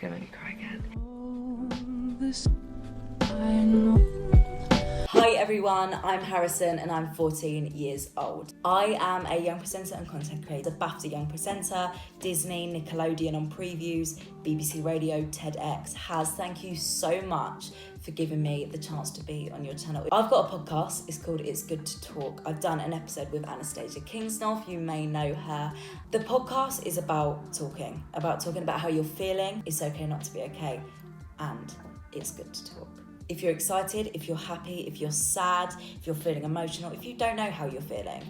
gonna make me cry again. Hi everyone, I'm Harrison and I'm 14 years old. I am a young presenter and content creator, BAFTA young presenter, Disney, Nickelodeon on previews, BBC Radio, TEDx. Thank you so much for giving me the chance to be on your channel. I've got a podcast, it's called It's Good to Talk. I've done an episode with Anastasia Kingsnorth, you may know her. The podcast is about talking about how you're feeling. It's okay not to be okay, and it's good to talk. If you're excited, if you're happy, if you're sad, if you're feeling emotional, if you don't know how you're feeling,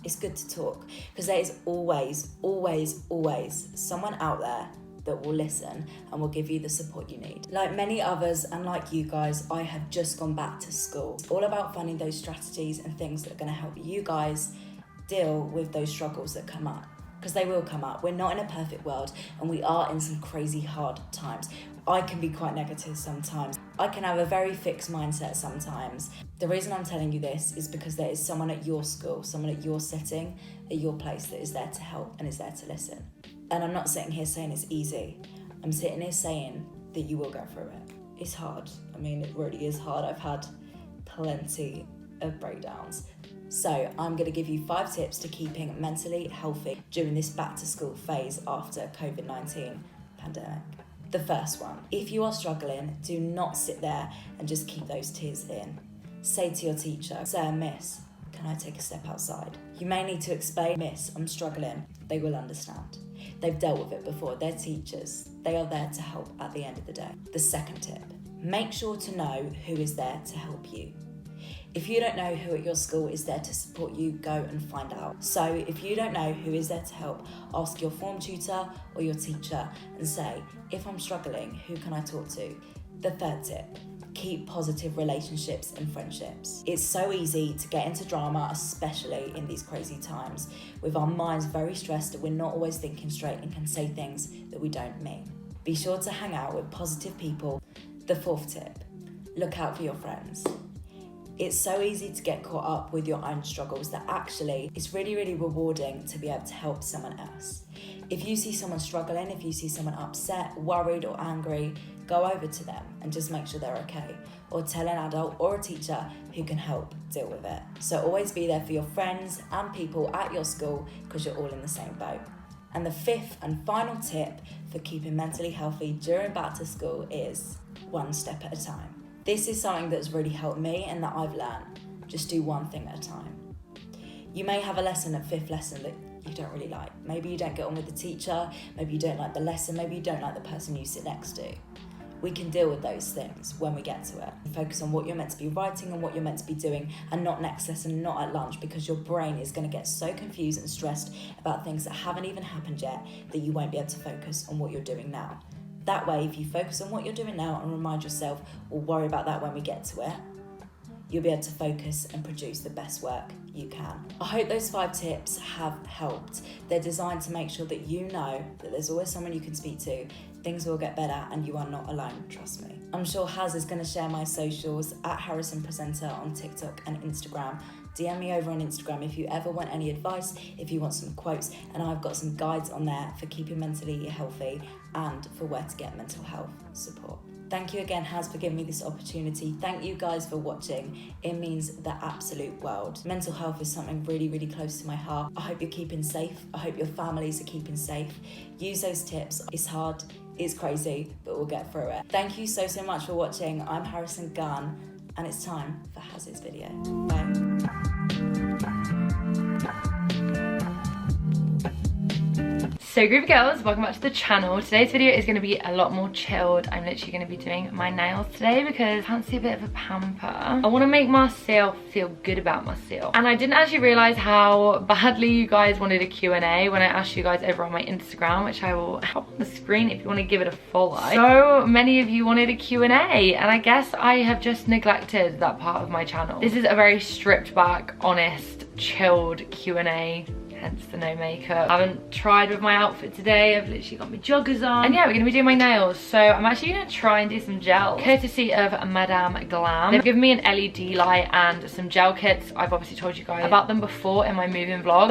it's good to talk, because there is always, always, always someone out there that will listen and will give you the support you need. Like many others and like you guys, I have just gone back to school. It's all about finding those strategies and things that are going to help you guys deal with those struggles that come up, because they will come up. We're not in a perfect world and we are in some crazy hard times. I can be quite negative sometimes. I can have a very fixed mindset sometimes. The reason I'm telling you this is because there is someone at your school, someone at your setting, at your place that is there to help and is there to listen. And I'm not sitting here saying it's easy. I'm sitting here saying that you will go through it. It's hard. I mean, it really is hard. I've had plenty of breakdowns. So I'm gonna give you 5 tips to keeping mentally healthy during this back to school phase after COVID-19 pandemic. The first one, if you are struggling, do not sit there and just keep those tears in. Say to your teacher, "Sir, miss, can I take a step outside?" You may need to explain, "Miss, I'm struggling." They will understand. They've dealt with it before. They're teachers. They are there to help at the end of the day. The second tip, make sure to know who is there to help you. If you don't know who at your school is there to support you, go and find out. So if you don't know who is there to help, ask your form tutor or your teacher and say, "If I'm struggling, who can I talk to?" The third tip, keep positive relationships and friendships. It's so easy to get into drama, especially in these crazy times, with our minds very stressed that we're not always thinking straight and can say things that we don't mean. Be sure to hang out with positive people. The fourth tip, look out for your friends. It's so easy to get caught up with your own struggles that actually it's really, really rewarding to be able to help someone else. If you see someone struggling, if you see someone upset, worried or angry, go over to them and just make sure they're okay. Or tell an adult or a teacher who can help deal with it. So always be there for your friends and people at your school, because you're all in the same boat. And the fifth and final tip for keeping mentally healthy during back to school is one step at a time. This is something that's really helped me and that I've learned. Just do one thing at a time. You may have a lesson at 5th lesson that you don't really like. Maybe you don't get on with the teacher, maybe you don't like the lesson, maybe you don't like the person you sit next to. We can deal with those things when we get to it. Focus on what you're meant to be writing and what you're meant to be doing, and not next lesson, not at lunch, because your brain is going to get so confused and stressed about things that haven't even happened yet that you won't be able to focus on what you're doing now. That way, if you focus on what you're doing now and remind yourself, or worry about that when we get to it, you'll be able to focus and produce the best work you can. I hope those 5 tips have helped. They're designed to make sure that you know that there's always someone you can speak to, things will get better, and you are not alone, trust me. I'm sure Haz is going to share my socials at Harrison Presenter on TikTok and Instagram. DM me over on Instagram if you ever want any advice, if you want some quotes, and I've got some guides on there for keeping mentally healthy and for where to get mental health support. Thank you again, Haz, for giving me this opportunity. Thank you guys for watching. It means the absolute world. Mental health is something really, really close to my heart. I hope you're keeping safe. I hope your families are keeping safe. Use those tips. It's hard, it's crazy, but we'll get through it. Thank you so much for watching. I'm Harrison Gunn, and it's time for Haz's video. Bye. So group of girls, welcome back to the channel. Today's video is going to be a lot more chilled. I'm literally going to be doing my nails today because I fancy a bit of a pamper. I want to make myself feel good about myself. And I didn't actually realise how badly you guys wanted a Q&A when I asked you guys over on my Instagram, which I will have on the screen if you want to give it a follow. So many of you wanted a Q&A, and I guess I have just neglected that part of my channel. This is a very stripped back, honest, chilled Q&A. hence the no makeup. I haven't tried with my outfit today. I've literally got my joggers on. And yeah, we're gonna be doing my nails. So I'm actually gonna try and do some gel, courtesy of Madame Glam. They've given me an LED light and some gel kits. I've obviously told you guys about them before in my moving vlog.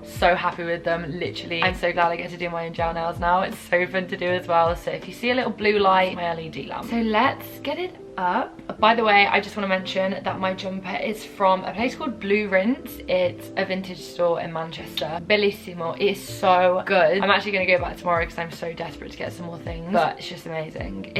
So happy with them, literally. I'm so glad I get to do my own gel nails now. It's so fun to do as well. So if you see a little blue light, my LED lamp. So let's get it up. By the way, I just want to mention that my jumper is from a place called Blue Rinse. It's a vintage store in Manchester. Bellissimo. It is so good. I'm actually going to go back tomorrow because I'm so desperate to get some more things, but it's just amazing.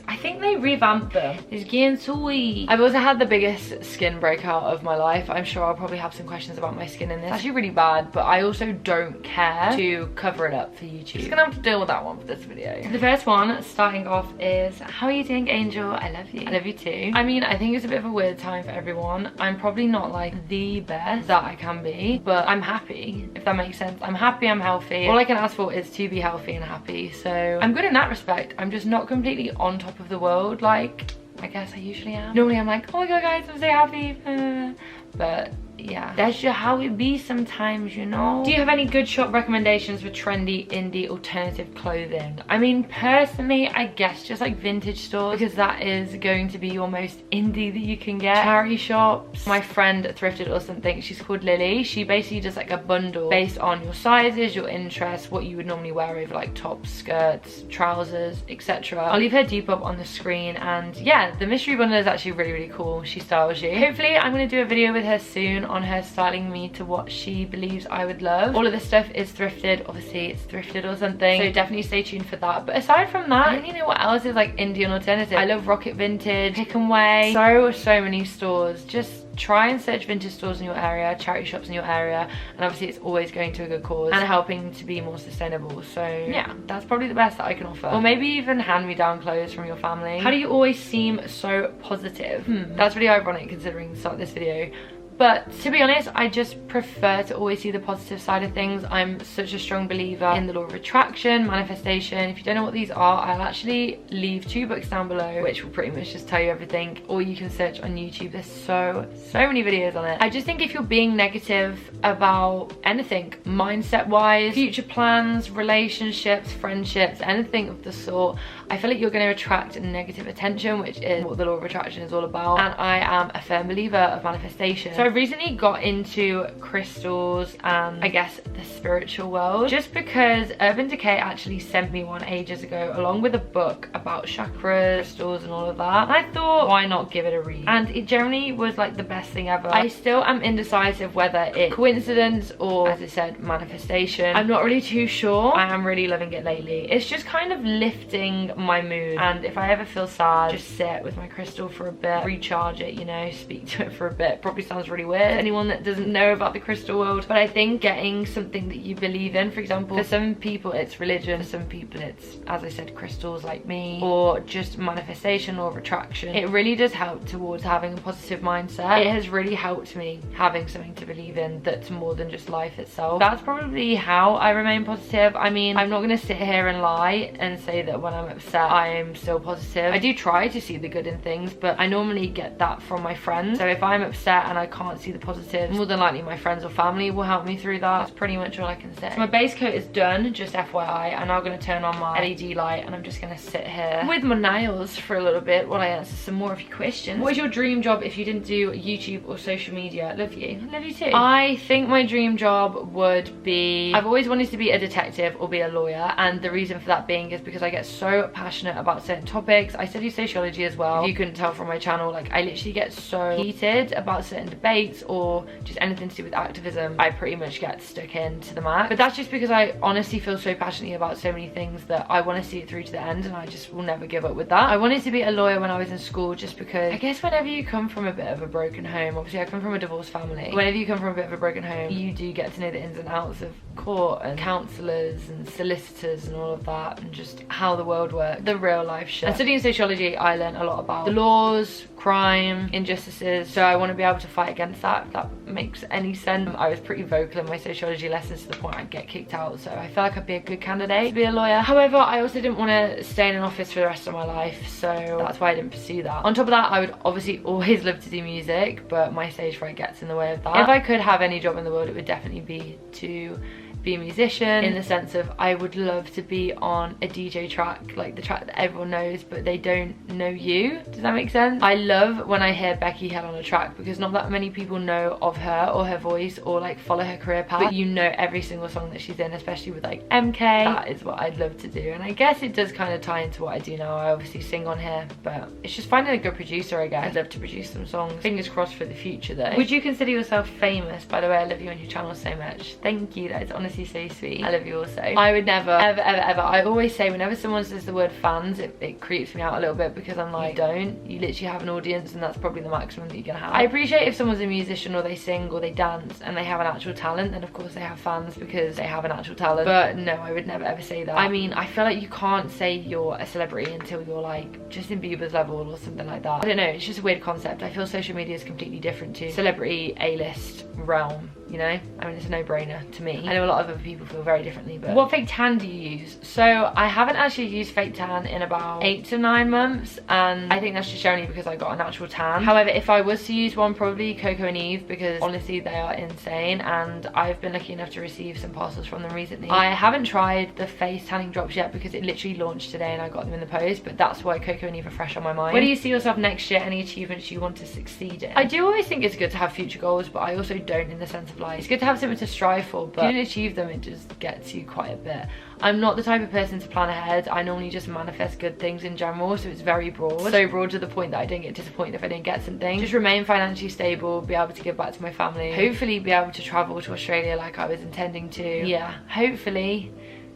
I think they revamped them. It's getting sweet. I've also had the biggest skin breakout of my life. I'm sure I'll probably have some questions about my skin in this. It's actually really bad, but I also don't care to cover it up for YouTube. Just gonna have to deal with that one for this video. The first one, starting off, is how are you doing, Angel? I love you. I love you too. I mean, I think it's a bit of a weird time for everyone. I'm probably not like the best that I can be, but I'm happy, if that makes sense. I'm happy, I'm healthy. All I can ask for is to be healthy and happy. So I'm good in that respect. I'm just not completely on top of the world like I guess I usually am. Normally I'm like, oh my god guys, I'm so happy. But yeah, that's just how it be sometimes, you know. Do you have any good shop recommendations for trendy indie alternative clothing? I mean, personally, I guess just like vintage stores, because that is going to be your most indie that you can get. Charity shops. My friend thrifted or something, she's called Lily. She basically does like a bundle based on your sizes, your interests, what you would normally wear over like tops, skirts, trousers, etc. I'll leave her Depop on the screen, and yeah, the mystery bundle is actually really, really cool. She styles you. Hopefully I'm going to do a video with her soon on her styling me to what she believes I would love. All of this stuff is thrifted. Obviously it's thrifted or something, so definitely stay tuned for that. But aside from that, I don't really know what else is like indie and alternative. I love Rocket Vintage, Pick and Way, so many stores. Just try and search vintage stores in your area, charity shops in your area, and obviously it's always going to a good cause and helping to be more sustainable. So yeah, that's probably the best that I can offer. Or maybe even hand-me-down clothes from your family. How do you always seem so positive? That's really ironic considering the start of this video. But to be honest, I just prefer to always see the positive side of things. I'm such a strong believer in the law of attraction, manifestation. If you don't know what these are, I'll actually leave 2 books down below, which will pretty much just tell you everything. Or you can search on YouTube. There's so many videos on it. I just think if you're being negative about anything, mindset-wise, future plans, relationships, friendships, anything of the sort, I feel like you're going to attract negative attention, which is what the law of attraction is all about. And I am a firm believer of manifestation. So I recently got into crystals and I guess the spiritual world, just because Urban Decay actually sent me one ages ago along with a book about chakras, crystals and all of that. And I thought, why not give it a read? And it generally was like the best thing ever. I still am indecisive whether it's coincidence or, as I said, manifestation. I'm not really too sure. I am really loving it lately. It's just kind of lifting my mood, and if I ever feel sad, just sit with my crystal for a bit, recharge it, you know, speak to it for a bit. Probably sounds really weird, anyone that doesn't know about the crystal world, but I think getting something that you believe in, for example, for some people it's religion, for some people it's, as I said, crystals like me, or just manifestation or attraction. It really does help towards having a positive mindset. It has really helped me having something to believe in that's more than just life itself. That's probably how I remain positive. I mean, I'm not gonna sit here and lie and say that when I'm upset I am still positive. I do try to see the good in things, but I normally get that from my friends. So if I'm upset and I can't see the positives, more than likely my friends or family will help me through that. That's pretty much all I can say. So my base coat is done, just FYI. I'm now going to turn on my LED light and I'm just going to sit here with my nails for a little bit while I answer some more of your questions. What is your dream job if you didn't do YouTube or social media? Love you. Love you too. I think my dream job would be, I've always wanted to be a detective or be a lawyer, and the reason for that being is because I get so passionate about certain topics. I study sociology as well. If you couldn't tell from my channel, like I literally get so heated about certain debates or just anything to do with activism. I pretty much get stuck into the max, but that's just because I honestly feel so passionately about so many things that I want to see it through to the end, and I just will never give up with that. I wanted to be a lawyer when I was in school just because I guess whenever you come from a bit of a broken home, obviously I come from a divorced family, whenever you come from a bit of a broken home, you do get to know the ins and outs of court and counsellors and solicitors and all of that, and just how the world works, the real life shit. And studying sociology, I learned a lot about the laws, crime, injustices, so I want to be able to fight against that, if that makes any sense. I was pretty vocal in my sociology lessons to the point I'd get kicked out, so I feel like I'd be a good candidate to be a lawyer. However, I also didn't want to stay in an office for the rest of my life, so that's why I didn't pursue that. On top of that, I would obviously always love to do music, but my stage fright gets in the way of that. If I could have any job in the world, it would definitely be to be a musician, in the sense of I would love to be on a DJ track, like the track that everyone knows but they don't know you. Does that make sense? I love when I hear Becky Hill on a track, because not that many people know of her or her voice or like follow her career path, but you know every single song that she's in, especially with like MK. That is what I'd love to do, and I guess it does kind of tie into what I do now. I obviously sing on here, but it's just finding a good producer, I guess. I'd love to produce some songs. Fingers crossed for the future though. Would you consider yourself famous? By the way, I love you on your channel so much. Thank you, that is honestly so sweet. I love you also. I would never, ever, ever. I always say whenever someone says the word fans, it creeps me out a little bit, because I'm like, you literally have an audience, and that's probably the maximum that you're gonna have. I appreciate if someone's a musician or they sing or they dance and they have an actual talent, then of course they have fans because they have an actual talent. But no, I would never ever say that. I mean, I feel like you can't say you're a celebrity until you're like Justin Bieber's level or something like that. I don't know, it's just a weird concept. I feel social media is completely different to celebrity A-list realm, you know? I mean, it's a no-brainer to me. I know a lot of other people feel very differently, but what fake tan do you use? So I haven't actually used fake tan in about 8 to 9 months, and I think that's just only because I got a natural tan. However, if I was to use one, probably Coco and Eve, because honestly they are insane, and I've been lucky enough to receive some parcels from them recently. I haven't tried the face tanning drops yet because it literally launched today and I got them in the post, but that's why Coco and Eve are fresh on my mind. Where do you see yourself next year? Any achievements you want to succeed in? I do always think it's good to have future goals, but I also don't, in the sense of like, it's good to have something to strive for, but if you don't achieve them, it just gets you quite a bit. I'm not the type of person to plan ahead. I normally just manifest good things in general, so it's very broad. So broad to the point that I don't get disappointed if I don't get something. Just remain financially stable, be able to give back to my family, hopefully be able to travel to Australia like I was intending to. Yeah, hopefully.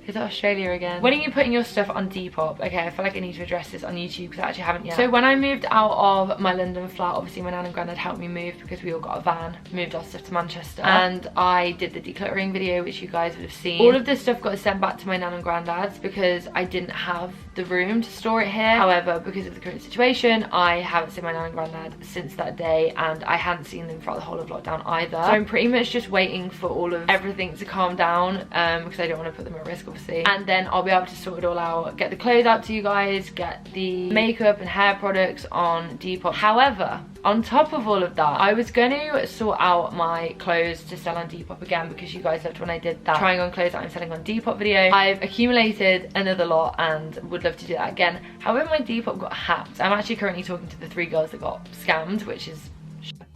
Visit Australia again. When are you putting your stuff on Depop? Okay, I feel like I need to address this on YouTube because I actually haven't yet. So when I moved out of my London flat, obviously my nan and granddad helped me move because we all got a van, moved our stuff to Manchester, and I did the decluttering video, which you guys would have seen. All of this stuff got sent back to my nan and granddad's because I didn't have the room to store it here. However, because of the current situation, I haven't seen my nan and granddad since that day, and I hadn't seen them throughout the whole of lockdown either. So I'm pretty much just waiting for all of everything to calm down, because I don't want to put them at risk, and then I'll be able to sort it all out, get the clothes out to you guys, get the makeup and hair products on Depop. However, on top of all of that, I was going to sort out my clothes to sell on Depop again, because you guys loved when I did that trying on clothes that I'm selling on Depop video. I've accumulated another lot and would love to do that again. However, my Depop got hacked. I'm actually currently talking to the 3 girls that got scammed, which is,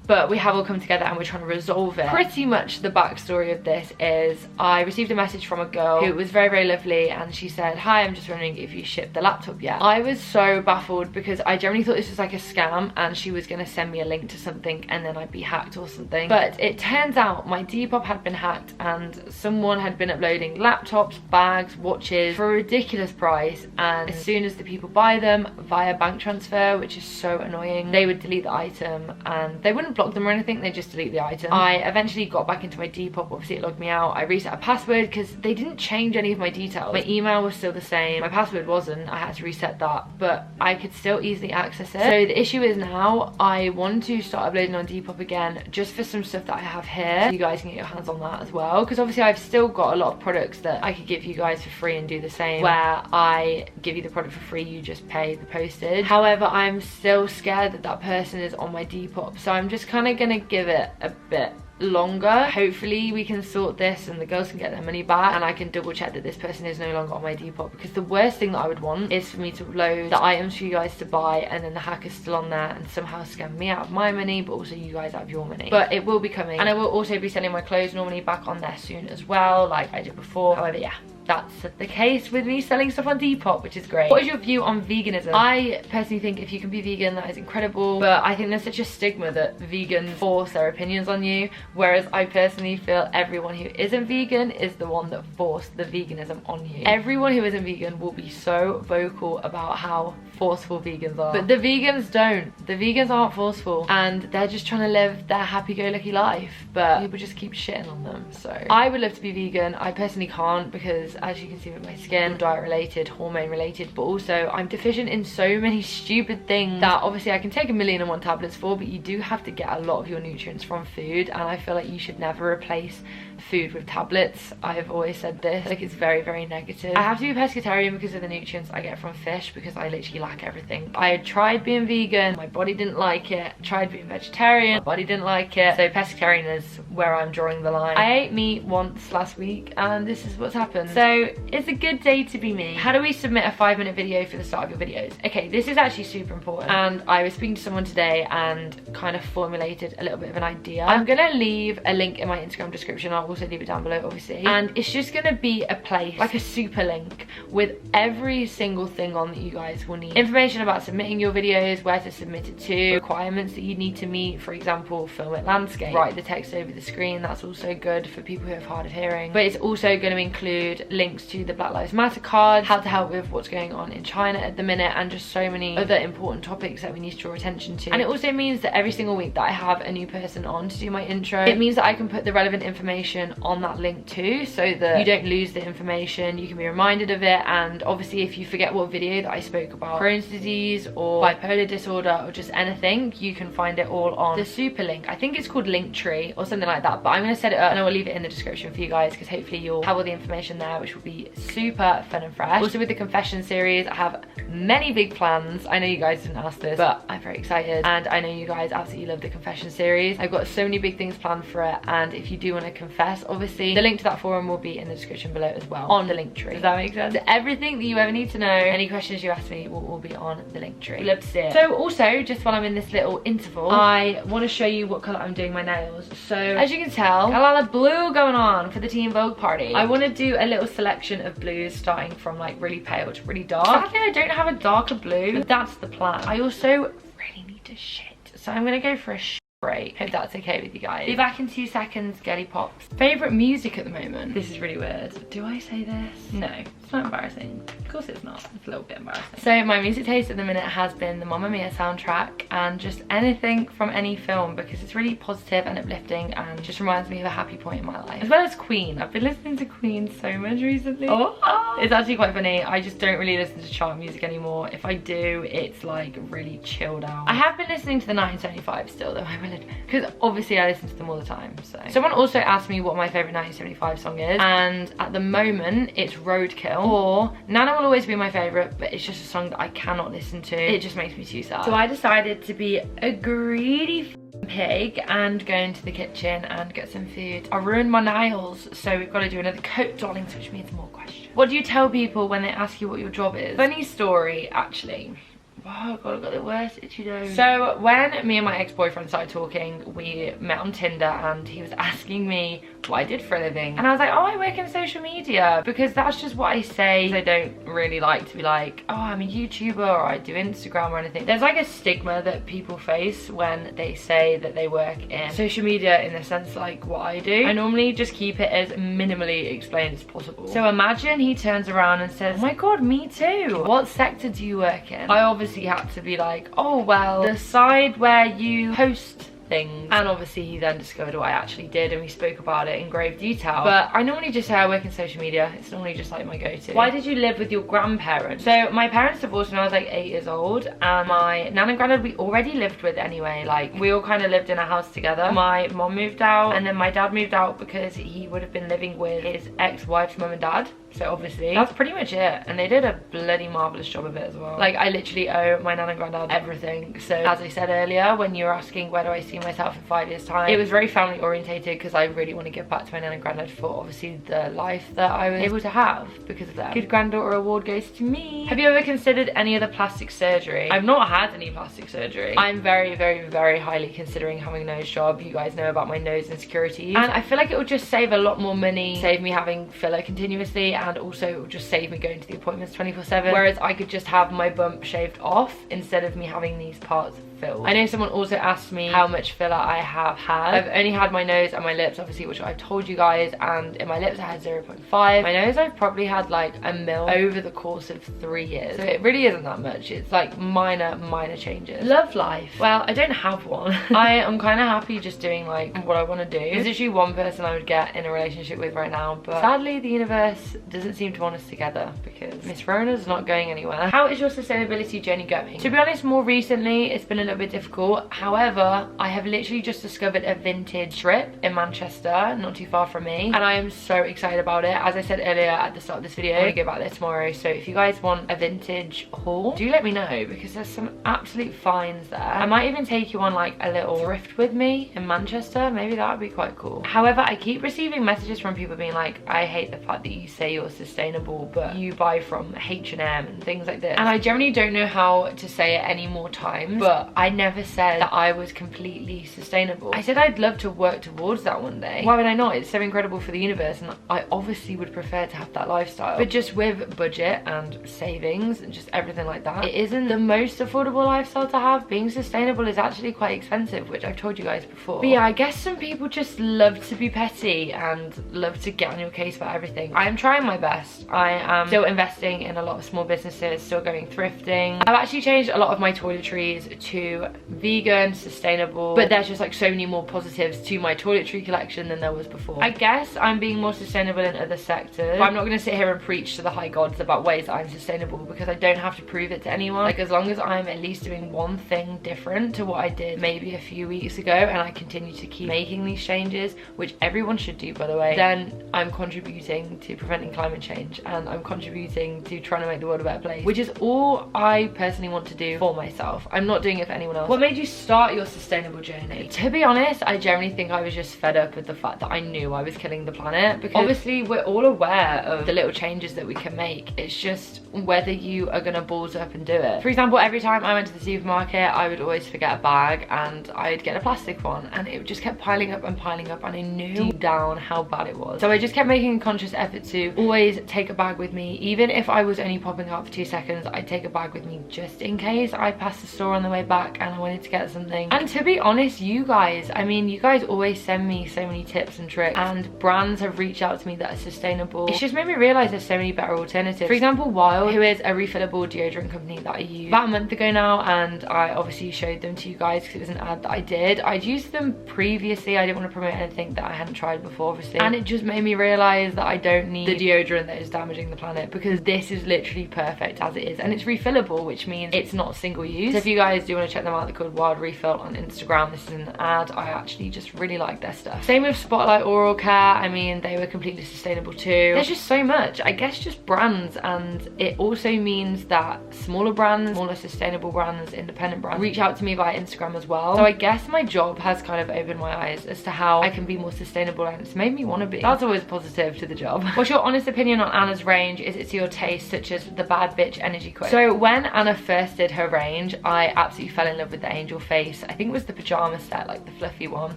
but we have all come together and we're trying to resolve it. Pretty much the backstory of this is I received a message from a girl who was very, very lovely, and she said, "Hi, I'm just wondering if you shipped the laptop yet." I was so baffled because I generally thought this was like a scam and she was going to send me a link to something and then I'd be hacked or something. But it turns out my Depop had been hacked and someone had been uploading laptops, bags, watches for a ridiculous price, and as soon as the people buy them via bank transfer, which is so annoying, they would delete the item, and they wouldn't block them or anything, they just delete the item. I eventually got back into my Depop, obviously it logged me out. I reset a password because they didn't change any of my details. My email was still the same, my password wasn't, I had to reset that, but I could still easily access it. So the issue is now I want to start uploading on Depop again, just for some stuff that I have here, so you guys can get your hands on that as well, because obviously I've still got a lot of products that I could give you guys for free and do the same, where I give you the product for free, you just pay the postage. However, I'm still scared that that person is on my Depop, so I'm just kind of gonna give it a bit longer. Hopefully we can sort this and the girls can get their money back, and I can double check that this person is no longer on my Depop, because the worst thing that I would want is for me to upload the items for you guys to buy and then the hacker's still on there and somehow scam me out of my money, but also you guys out of your money. But it will be coming, and I will also be sending my clothes normally back on there soon as well, like I did before. However, yeah, that's the case with me selling stuff on Depop, which is great. What is your view on veganism? I personally think if you can be vegan, that is incredible, but I think there's such a stigma that vegans force their opinions on you, whereas I personally feel everyone who isn't vegan is the one that forced the veganism on you. Everyone who isn't vegan will be so vocal about how forceful vegans are, but the vegans don't. The vegans aren't forceful, and they're just trying to live their happy-go-lucky life, but people just keep shitting on them. So I would love to be vegan. I personally can't, because as you can see with my skin, diet related, hormone related, but also I'm deficient in so many stupid things that obviously I can take 1,000,001 tablets for, but you do have to get a lot of your nutrients from food, and I feel like you should never replace food with tablets. I've always said this, like, it's very, very negative. I have to be pescatarian because of the nutrients I get from fish, because I literally lack everything. I had tried being vegan, my body didn't like it. Tried being vegetarian, my body didn't like it. So pescatarian is where I'm drawing the line. I ate meat once last week and this is what's happened. So it's a good day to be me. How do we submit a 5-minute video for the start of your videos? Okay, this is actually super important, and I was speaking to someone today and kind of formulated a little bit of an idea. I'm gonna leave a link in my Instagram description. I'll also leave it down below, obviously, and it's just gonna be a place, like a super link, with every single thing on that you guys will need. Information about submitting your videos, where to submit it to, requirements that you need to meet, for example, film it landscape, write the text over the screen. That's also good for people who have hard of hearing. But it's also going to include links to the Black Lives Matter card, how to help with what's going on in China at the minute, and just so many other important topics that we need to draw attention to. And it also means that every single week that I have a new person on to do my intro, it means that I can put the relevant information on that link too, so that you don't lose the information, you can be reminded of it. And obviously if you forget what video that I spoke about Crohn's disease or bipolar disorder or just anything, you can find it all on the super link. I think it's called Linktree or something like that, but I'm going to set it up and I will leave it in the description for you guys, because hopefully you'll have all the information there, which will be super fun and fresh. Also with the confession series, I have many big plans. I know you guys didn't ask this, but I'm very excited, and I know you guys absolutely love the confession series. I've got so many big things planned for it, and if you do want to confess, obviously the link to that forum will be in the description below as well, on the Linktree. Does that make sense? Everything that you ever need to know, any questions you ask me, will all be on the Linktree. Love to see it. So also, just while I'm in this little interval, I want to show you what colour I'm doing my nails. So as you can tell, got a lot of blue going on for the Teen Vogue party. I want to do a little selection of blues, starting from like really pale to really dark. Sadly, I don't have a darker blue, but that's the plan. I also really need to shit, so I'm gonna go for a break. Hope that's okay with you guys. Be back in 2 seconds. Girly pops. Favorite music at the moment? This is really weird. Do I say this? No, it's not embarrassing. Of course it's not. It's a little bit embarrassing. So my music taste at the minute has been the Mamma Mia soundtrack, and just anything from any film, because it's really positive and uplifting and just reminds me of a happy point in my life. As well as Queen. I've been listening to Queen so much recently. Oh, it's actually quite funny. I just don't really listen to chart music anymore. If I do, it's like really chilled out. I have been listening to the 1975 still, though, I will admit, because obviously I listen to them all the time. So someone also asked me what my favorite 1975 song is, and at the moment it's Roadkill, or Nana Will Always Be my favorite, but it's just a song that I cannot listen to. It just makes me too sad. So I decided to be a greedy pig and go into the kitchen and get some food. I ruined my nails, so we've got to do another coat, darlings, which means more questions. What do you tell people when they ask you what your job is? Funny story, actually. Oh god, I've got the worst itchy nose. So when me and my ex-boyfriend started talking, we met on Tinder and he was asking me what I did for a living, and I was like, oh, I work in social media, because that's just what I say. I don't really like to be like, oh, I'm a YouTuber or I do Instagram or anything. There's like a stigma that people face when they say that they work in social media, in the sense like what I do. I normally just keep it as minimally explained as possible. So imagine he turns around and says, oh my god, me too. What sector do you work in? I obviously had to be like, oh well, the side where you post things. And obviously he then discovered what I actually did, and we spoke about it in grave detail. But I normally just say I work in social media. It's normally just like my go-to. Why did you live with your grandparents? So my parents divorced when I was like 8 years old, and my nan and granddad we already lived with anyway. Like, we all kind of lived in a house together. My mom moved out, and then my dad moved out because he would have been living with his ex-wife's mum and dad. So obviously that's pretty much it, and they did a bloody marvelous job of it as well. Like, I literally owe my nan and granddad everything. So as I said earlier, when you were asking where do I see myself in 5 years time, it was very family orientated, because I really want to give back to my nan and granddad for obviously the life that I was able to have because of them. Good granddaughter award goes to me. Have you ever considered any other plastic surgery? I've not had any plastic surgery. I'm very, very, very highly considering having a nose job. You guys know about my nose insecurities, and I feel like it will just save a lot more money, save me having filler continuously, and also it will just save me going to the appointments 24/7, whereas I could just have my bump shaved off instead of me having these parts filled. I know someone also asked me how much filler I have had. I've only had my nose and my lips, obviously, which I've told you guys, and in my lips I had 0.5. My nose I've probably had like a mil over the course of 3 years, so it really isn't that much. It's like minor changes. Love life, well, I don't have one. I am kind of happy just doing like what I want to do. There's literally one person I would get in a relationship with right now, but sadly the universe doesn't seem to want us together because Miss Rona's not going anywhere. How is your sustainability journey going? To be honest, more recently it's been a little bit difficult. However, I have literally just discovered a vintage strip in Manchester, not too far from me, and I am so excited about it. As I said earlier at the start of this video, I'm gonna go back there tomorrow, so if you guys want a vintage haul, do let me know because there's some absolute finds there. I might even take you on like a little thrift with me in Manchester. Maybe that would be quite cool. However, I keep receiving messages from people being like, I hate the fact that you say you're sustainable but you buy from H&M and things like this, and I generally don't know how to say it any more times, but I never said that I was completely sustainable. I said I'd love to work towards that one day. Why would I not? It's so incredible for the universe, and I obviously would prefer to have that lifestyle, but just with budget and savings and just everything like that, it isn't the most affordable lifestyle to have. Being sustainable is actually quite expensive, which I've told you guys before. But yeah, I guess some people just love to be petty and love to get on your case about everything. I am trying my best. I am still investing in a lot of small businesses, still going thrifting. I've actually changed a lot of my toiletries to vegan, sustainable, but there's just like so many more positives to my toiletry collection than there was before. I guess I'm being more sustainable in other sectors, but I'm not going to sit here and preach to the high gods about ways that I'm sustainable because I don't have to prove it to anyone. Like, as long as I'm at least doing one thing different to what I did maybe a few weeks ago, and I continue to keep making these changes, which everyone should do by the way, then I'm contributing to preventing climate change, and I'm contributing to trying to make the world a better place, which is all I personally want to do for myself. I'm not doing it for anyone else. What made you start your sustainable journey? To be honest, I generally think I was just fed up with the fact that I knew I was killing the planet, because obviously we're all aware of the little changes that we can make. It's just whether you are gonna balls up and do it. For example, every time I went to the supermarket, I would always forget a bag and I'd get a plastic one, and it just kept piling up, and I knew deep down how bad it was. So I just kept making a conscious effort to always take a bag with me. Even if I was only popping out for 2 seconds, I'd take a bag with me just in case I passed the store on the way back and I wanted to get something. And to be honest, you guys, I mean, you guys always send me so many tips and tricks, and brands have reached out to me that are sustainable. It's just made me realize there's so many better alternatives. For example, Wild, who is a refillable deodorant company that I used about a month ago now, and I obviously showed them to you guys because it was an ad that I did. I'd used them previously. I didn't want to promote anything that I hadn't tried before, obviously, and it just made me realize that I don't need the deodorant that is damaging the planet, because this is literally perfect as it is, and it's refillable, which means it's not single use. So if you guys do want to check them out, they're called Wild Refill on Instagram. This is an ad. I actually just really like their stuff. Same with Spotlight Oral Care. I mean, they were completely sustainable too. There's just so much, I guess, just brands, and it also means that smaller brands, smaller sustainable brands, independent brands reach out to me via Instagram as well. So I guess my job has kind of opened my eyes as to how I can be more sustainable, and it's made me want to be. That's always positive to the job. What's your honest opinion on Anna's range? Is it to your taste, such as the bad bitch energy quote? So when Anna first did her range, I absolutely fell in love with the angel face. I think it was the pajama set, like the fluffy one,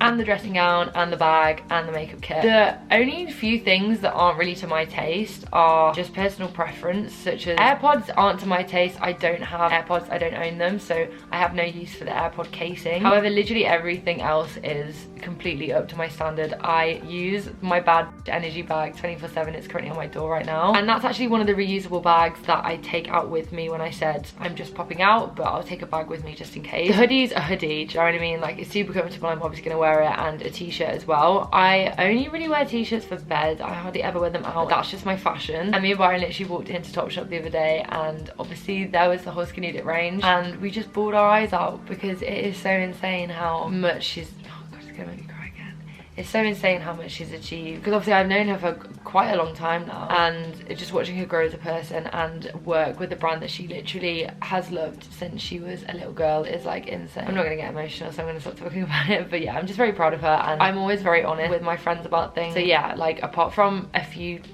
and the dressing gown, and the bag, and the makeup kit. The only few things that aren't really to my taste are just personal preference, such as AirPods aren't to my taste. I don't have AirPods, I don't own them, so I have no use for the AirPod casing. However, literally everything else is completely up to my standard. I use my bad energy bag 24/7. It's currently on my door right now, and that's actually one of the reusable bags that I take out with me when I said I'm just popping out, but I'll take a bag with me just in case. The hoodie's a hoodie, do you know what I mean? Like, it's super comfortable. I'm obviously gonna wear it, and a t-shirt as well. I only really wear t-shirts for bed. I hardly ever wear them out. That's just my fashion. And me and Byron literally walked into Topshop the other day, and obviously there was the whole skinny dip range, and we just bawled our eyes out because it is so insane how much she's, oh god, it's gonna make me cry again. It's so insane how much she's achieved, because obviously I've known her for quite a long time now, and just watching her grow as a person and work with a brand that she literally has loved since she was a little girl is like insane. I'm not gonna get emotional, so I'm gonna stop talking about it, but yeah, I'm just very proud of her, and I'm always very honest with my friends about things. So yeah, like, apart from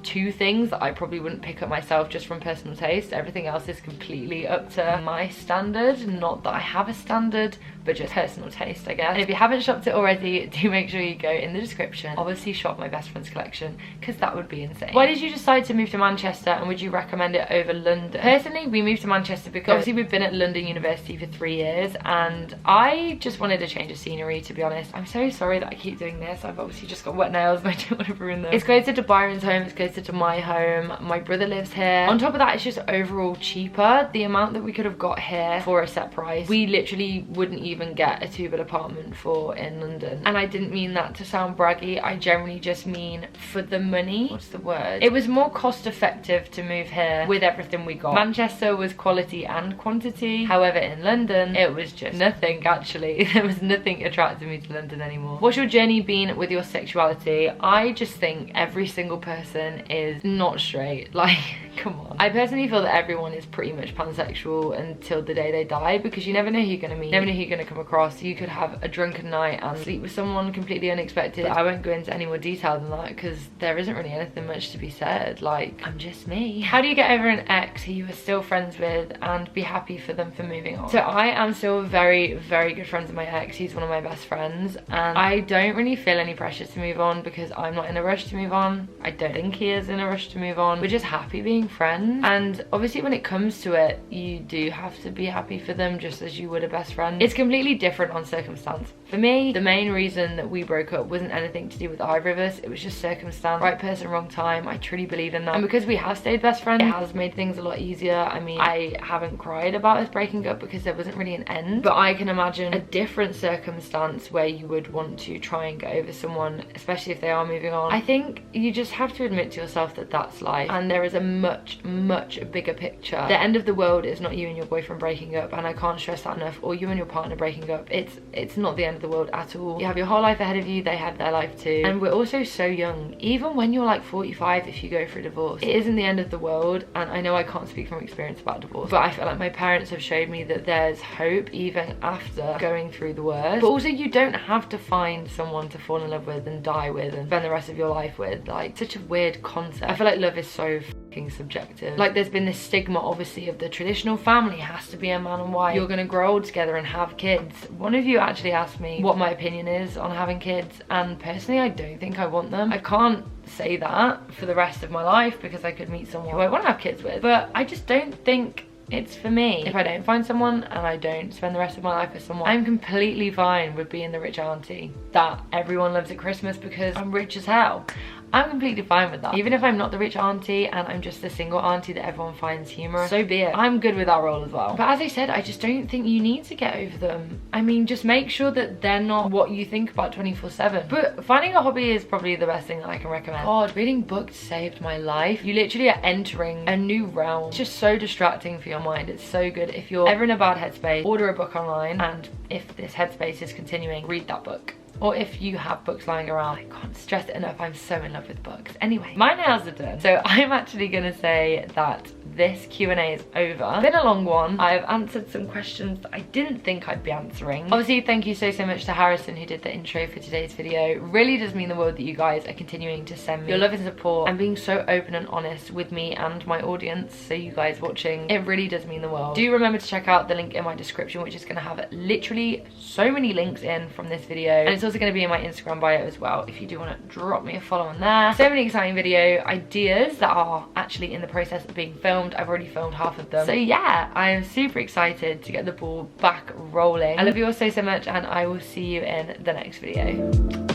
two things that I probably wouldn't pick up myself just from personal taste, everything else is completely up to my standard. Not that I have a standard, but just personal taste, I guess. And if you haven't shopped it already, do make sure you go in the description. Obviously shop my best friend's collection because that would be insane. Why did you decide to move to Manchester, and would you recommend it over London? Personally, we moved to Manchester because obviously we've been at London University for 3 years and I just wanted a change of scenery, to be honest. I'm so sorry that I keep doing this. I've obviously just got wet nails but I don't want to ruin them. It's closer to Byron's home, it's closer to my home. My brother lives here. On top of that, it's just overall cheaper. The amount that we could have got here for a set price, we literally wouldn't even get a 2-bed apartment for in London. And I didn't mean that to sound braggy. I generally just mean for the money. What's the word? It was more cost effective to move here with everything we got. Manchester was quality and quantity. However, in London, it was just nothing actually. There was nothing attracting me to London anymore. What's your journey been with your sexuality? I just think every single person is not straight. Like, come on. I personally feel that everyone is pretty much pansexual until the day they die, because you never know who you're gonna meet, you never know who you're gonna come across. You could have a drunken night and sleep with someone completely unexpected. I won't go into any more detail than that because there isn't really anything much to be said. Like, I'm just me. How do you get over an ex who you are still friends with and be happy for them for moving on? So I am still very, very good friends with my ex. He's one of my best friends and I don't really feel any pressure to move on because I'm not in a rush to move on. I don't think he is in a rush to move on. We're just happy being friends, and obviously when it comes to it, you do have to be happy for them just as you would a best friend. It's completely different on circumstance. For me, the main reason that we broke up wasn't anything to do with either of us. It was just circumstance. Right person, wrong time. I truly believe in that. And because we have stayed best friends, it has made things a lot easier. I mean, I haven't cried about us breaking up because there wasn't really an end. But I can imagine a different circumstance where you would want to try and get over someone, especially if they are moving on. I think you just have to admit to yourself that that's life. And there is a much, much bigger picture. The end of the world is not you and your boyfriend breaking up. And I can't stress that enough. Or you and your partner breaking up. It's not the end of the world at all. You have your whole life ahead of you. They have their life too. And we're also so young. Even when you're like 45, if you go through a divorce, it isn't the end of the world. And I know I can't speak from experience about divorce, but I feel like my parents have showed me that there's hope even after going through the worst. But also, you don't have to find someone to fall in love with and die with and spend the rest of your life with. Like, such a weird concept. I feel like love is so fucking subjective. Like, there's been this stigma obviously of the traditional family has to be a man and wife. You're gonna grow old together and have kids. One of you actually asked me what my opinion is on having kids, and personally I don't think I want them. I can't say that for the rest of my life because I could meet someone who I want to have kids with, but I just don't think it's for me. If I don't find someone and I don't spend the rest of my life with someone, I'm completely fine with being the rich auntie that everyone loves at Christmas because I'm rich as hell. I'm completely fine with that. Even if I'm not the rich auntie and I'm just the single auntie that everyone finds humorous, so be it. I'm good with that role as well. But as I said, I just don't think you need to get over them. I mean, just make sure that they're not what you think about 24/7. But finding a hobby is probably the best thing that I can recommend. God, reading books saved my life. You literally are entering a new realm. It's just so distracting for your mind. It's so good. If you're ever in a bad headspace, order a book online, and if this headspace is continuing, read that book. Or if you have books lying around, I can't stress it enough, I'm so in love with books. Anyway, my nails are done. So I'm actually gonna say that this Q&A is over. It's been a long one. I've answered some questions that I didn't think I'd be answering. Obviously, thank you so much to Harrison who did the intro for today's video. It really does mean the world that you guys are continuing to send me your love and support and being so open and honest with me and my audience. So you guys watching, it really does mean the world. Do remember to check out the link in my description, which is gonna have literally so many links in from this video. And it's also going to be in my Instagram bio as well if you do want to drop me a follow on there. So many exciting video ideas that are actually in the process of being filmed. I've already filmed half of them. So yeah, I am super excited to get the ball back rolling. I love you all so much, and I will see you in the next video.